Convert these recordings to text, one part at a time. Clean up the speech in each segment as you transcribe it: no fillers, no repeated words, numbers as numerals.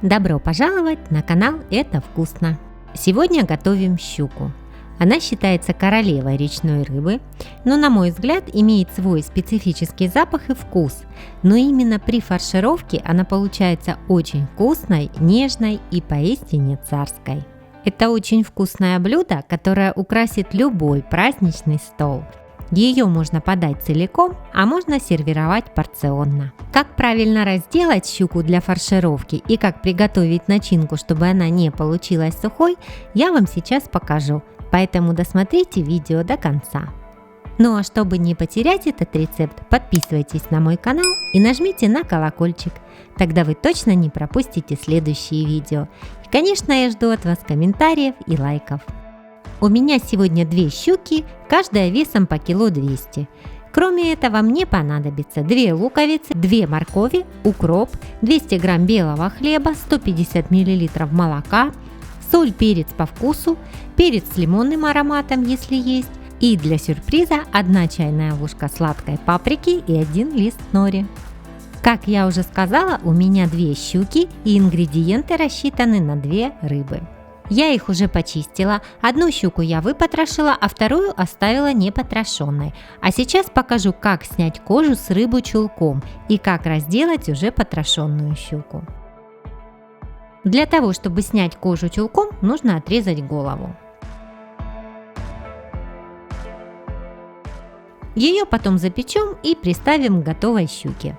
Добро пожаловать на канал «Это вкусно». Сегодня готовим щуку. Она считается королевой речной рыбы, но, на мой взгляд, имеет свой специфический запах и вкус. Но именно при фаршировке она получается очень вкусной, нежной и поистине царской. Это очень вкусное блюдо, которое украсит любой праздничный стол. Ее можно подать целиком, а можно сервировать порционно. Как правильно разделать щуку для фаршировки и как приготовить начинку, чтобы она не получилась сухой, я вам сейчас покажу, поэтому досмотрите видео до конца. Ну а чтобы не потерять этот рецепт, подписывайтесь на мой канал и нажмите на колокольчик, тогда вы точно не пропустите следующие видео. И, конечно, я жду от вас комментариев и лайков. У меня сегодня 2 щуки, каждая весом по 200 кг. Кроме этого мне понадобится 2 луковицы, 2 моркови, укроп, 200 г белого хлеба, 150 мл молока, соль, перец по вкусу, перец с лимонным ароматом, если есть, и для сюрприза 1 чайная ложка сладкой паприки и 1 лист нори. Как я уже сказала, у меня 2 щуки и ингредиенты рассчитаны на 2 рыбы. Я их уже почистила, одну щуку я выпотрошила, а вторую оставила непотрошенной. А сейчас покажу, как снять кожу с рыбы чулком и как разделать уже потрошенную щуку. Для того, чтобы снять кожу чулком, нужно отрезать голову. Ее потом запечем и приставим к готовой щуке.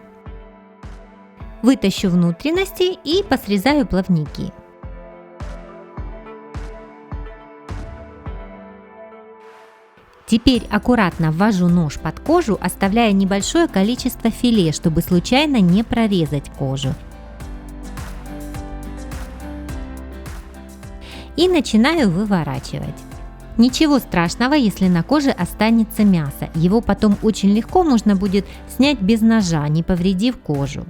Вытащу внутренности и посрезаю плавники. Теперь аккуратно ввожу нож под кожу, оставляя небольшое количество филе, чтобы случайно не прорезать кожу. И начинаю выворачивать. Ничего страшного, если на коже останется мясо. Его потом очень легко можно будет снять без ножа, не повредив кожу.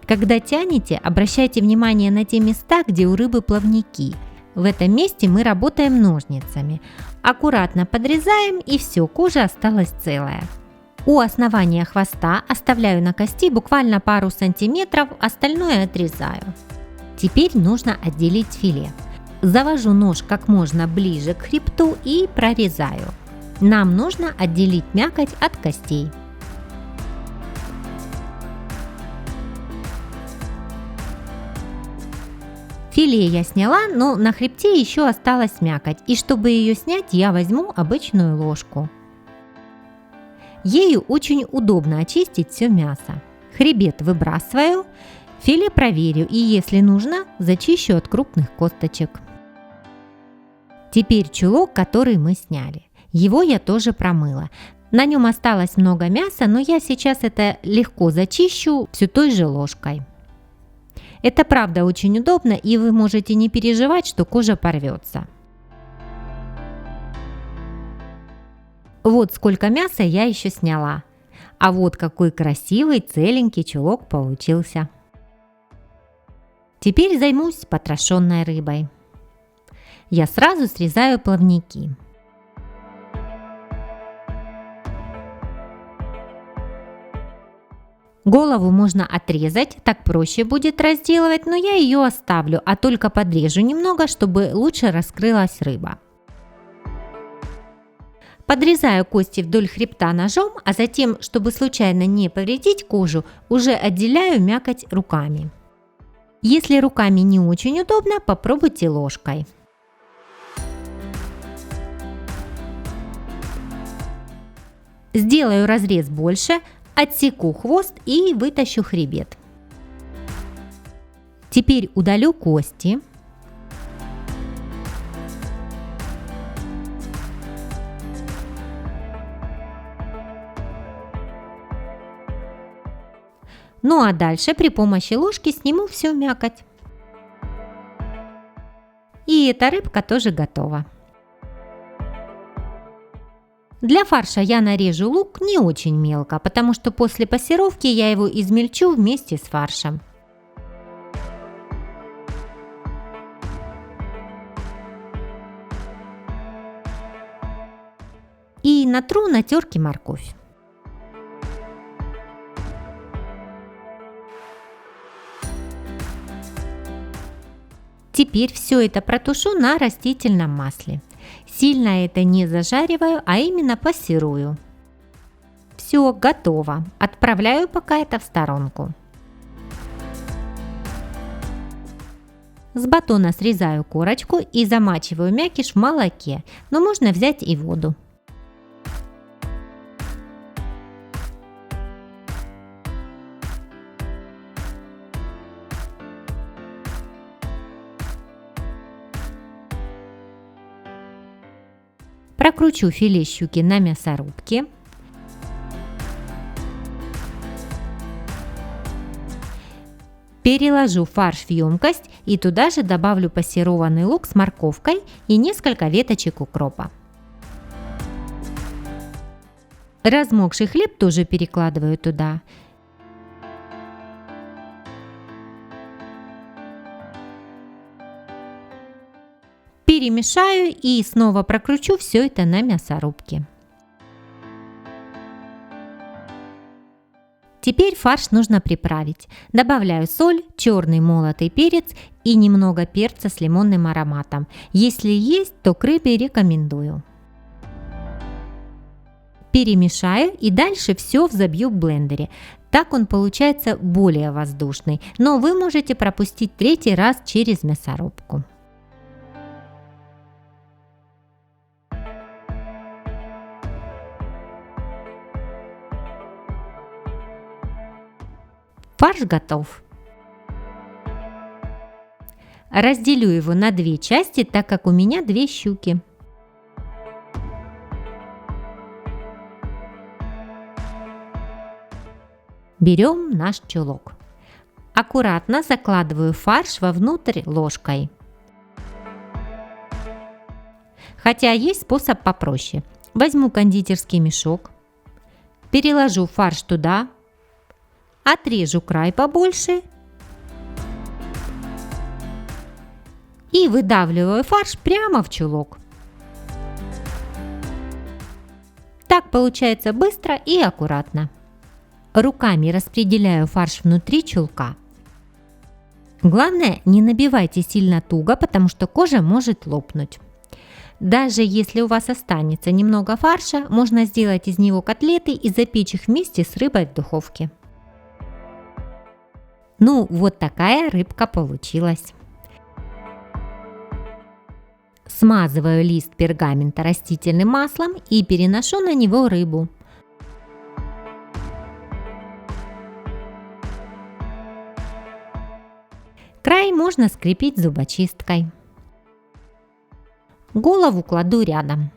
Когда тянете, обращайте внимание на те места, где у рыбы плавники. В этом месте мы работаем ножницами. Аккуратно подрезаем, и все, кожа осталась целая. У основания хвоста оставляю на кости буквально пару сантиметров, остальное отрезаю. Теперь нужно отделить филе. Завожу нож как можно ближе к хребту и прорезаю. Нам нужно отделить мякоть от костей. Филе я сняла, но на хребте еще осталась мякоть, и чтобы ее снять, я возьму обычную ложку. Ею очень удобно очистить все мясо. Хребет выбрасываю, филе проверю и, если нужно, зачищу от крупных косточек. Теперь чулок, который мы сняли. Его я тоже промыла. На нем осталось много мяса, но я сейчас это легко зачищу все той же ложкой. Это правда очень удобно, и вы можете не переживать, что кожа порвется. Вот сколько мяса я еще сняла. А вот какой красивый целенький чулок получился. Теперь займусь потрошенной рыбой. Я сразу срезаю плавники. Голову можно отрезать, так проще будет разделывать, но я ее оставлю, а только подрежу немного, чтобы лучше раскрылась рыба. Подрезаю кости вдоль хребта ножом, а затем, чтобы случайно не повредить кожу, уже отделяю мякоть руками. Если руками не очень удобно, попробуйте ложкой. Сделаю разрез больше, отсеку хвост и вытащу хребет. Теперь удалю кости. Ну а дальше при помощи ложки сниму всю мякоть. И эта рыбка тоже готова. Для фарша я нарежу лук не очень мелко, потому что после пассеровки я его измельчу вместе с фаршем. И натру на терке морковь. Теперь все это протушу на растительном масле. Сильно это не зажариваю, а именно пассерую. Все, готово. Отправляю пока это в сторонку. С батона срезаю корочку и замачиваю мякиш в молоке, но можно взять и воду. Прокручу филе щуки на мясорубке. Переложу фарш в емкость и туда же добавлю пассерованный лук с морковкой и несколько веточек укропа. Размокший хлеб тоже перекладываю туда. Перемешаю и снова прокручу все это на мясорубке. Теперь фарш нужно приправить. Добавляю соль, черный молотый перец и немного перца с лимонным ароматом. Если есть, то к рыбе рекомендую. Перемешаю и дальше все взобью в блендере. Так он получается более воздушный, но вы можете пропустить третий раз через мясорубку. Фарш готов. Разделю его на две части, так как у меня две щуки. Берем наш чулок. Аккуратно закладываю фарш вовнутрь ложкой. Хотя есть способ попроще. Возьму кондитерский мешок, переложу фарш туда, отрежу край побольше и выдавливаю фарш прямо в чулок. Так получается быстро и аккуратно. Руками распределяю фарш внутри чулка. Главное, не набивайте сильно туго, потому что кожа может лопнуть. Даже если у вас останется немного фарша, можно сделать из него котлеты и запечь их вместе с рыбой в духовке. Ну, вот такая рыбка получилась. Смазываю лист пергамента растительным маслом и переношу на него рыбу. Край можно скрепить зубочисткой. Голову кладу рядом.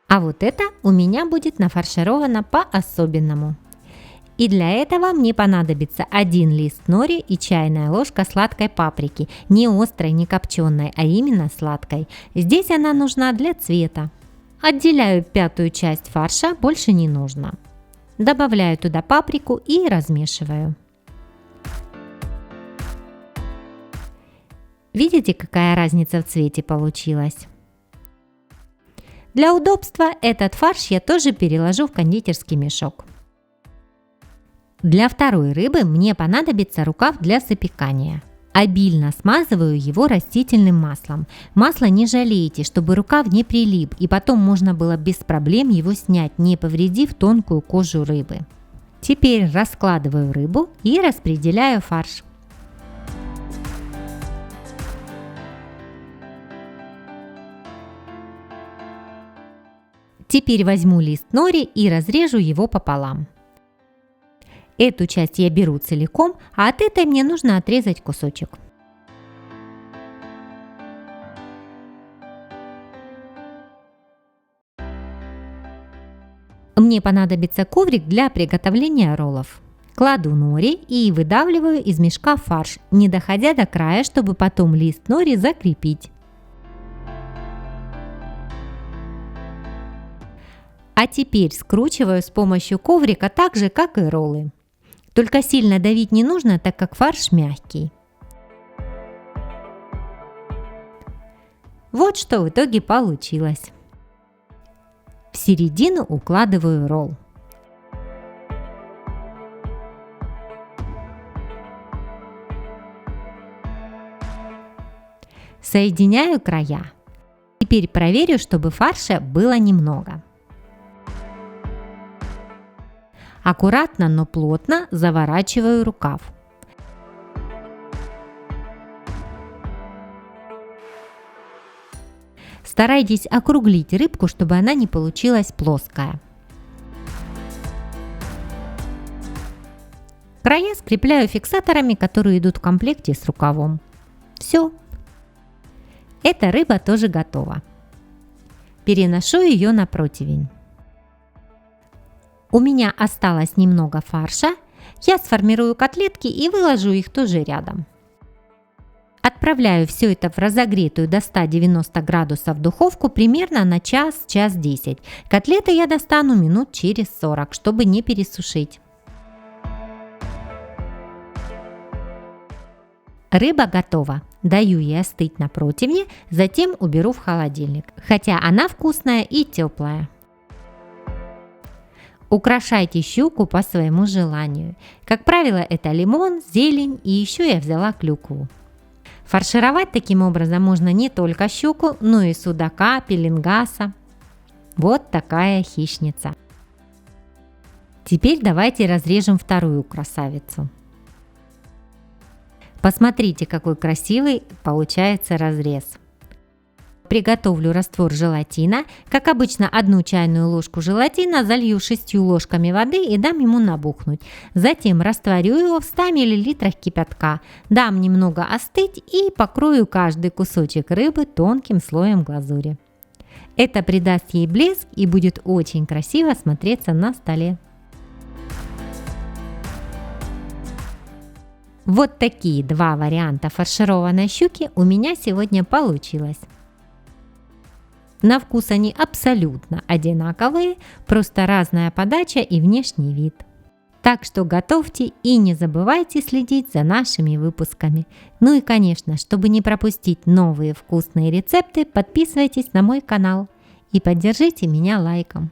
А вот это у меня будет нафаршировано по-особенному. И для этого мне понадобится один лист нори и чайная ложка сладкой паприки, не острой, не копченой, а именно сладкой. Здесь она нужна для цвета. Отделяю пятую часть фарша, больше не нужно. Добавляю туда паприку и размешиваю. Видите, какая разница в цвете получилась? Для удобства этот фарш я тоже переложу в кондитерский мешок. Для второй рыбы мне понадобится рукав для запекания. Обильно смазываю его растительным маслом. Масло не жалейте, чтобы рукав не прилип, и потом можно было без проблем его снять, не повредив тонкую кожу рыбы. Теперь раскладываю рыбу и распределяю фарш. Теперь возьму лист нори и разрежу его пополам. Эту часть я беру целиком, а от этой мне нужно отрезать кусочек. Мне понадобится коврик для приготовления роллов. Кладу нори и выдавливаю из мешка фарш, не доходя до края, чтобы потом лист нори закрепить. А теперь скручиваю с помощью коврика так же, как и роллы. Только сильно давить не нужно, так как фарш мягкий. Вот что в итоге получилось. В середину укладываю ролл. Соединяю края. Теперь проверю, чтобы фарша было немного. Аккуратно, но плотно заворачиваю рукав. Старайтесь округлить рыбку, чтобы она не получилась плоская. Края скрепляю фиксаторами, которые идут в комплекте с рукавом. Все. Эта рыба тоже готова. Переношу ее на противень. У меня осталось немного фарша. Я сформирую котлетки и выложу их тоже рядом. Отправляю все это в разогретую до 190 градусов духовку примерно на час-час 10. Котлеты я достану минут через 40, чтобы не пересушить. Рыба готова. Даю ей остыть на противне, затем уберу в холодильник, хотя она вкусная и теплая. Украшайте щуку по своему желанию. Как правило, это лимон, зелень и еще я взяла клюкву. Фаршировать таким образом можно не только щуку, но и судака, пеленгаса. Вот такая хищница. Теперь давайте разрежем вторую красавицу. Посмотрите, какой красивый получается разрез. Приготовлю раствор желатина. Как обычно, 1 чайную ложку желатина залью 6 ложками воды и дам ему набухнуть. Затем растворю его в 100 мл кипятка. Дам немного остыть и покрою каждый кусочек рыбы тонким слоем глазури. Это придаст ей блеск и будет очень красиво смотреться на столе. Вот такие 2 варианта фаршированной щуки у меня сегодня получилось. На вкус они абсолютно одинаковые, просто разная подача и внешний вид. Так что готовьте и не забывайте следить за нашими выпусками. Ну и конечно, чтобы не пропустить новые вкусные рецепты, подписывайтесь на мой канал и поддержите меня лайком.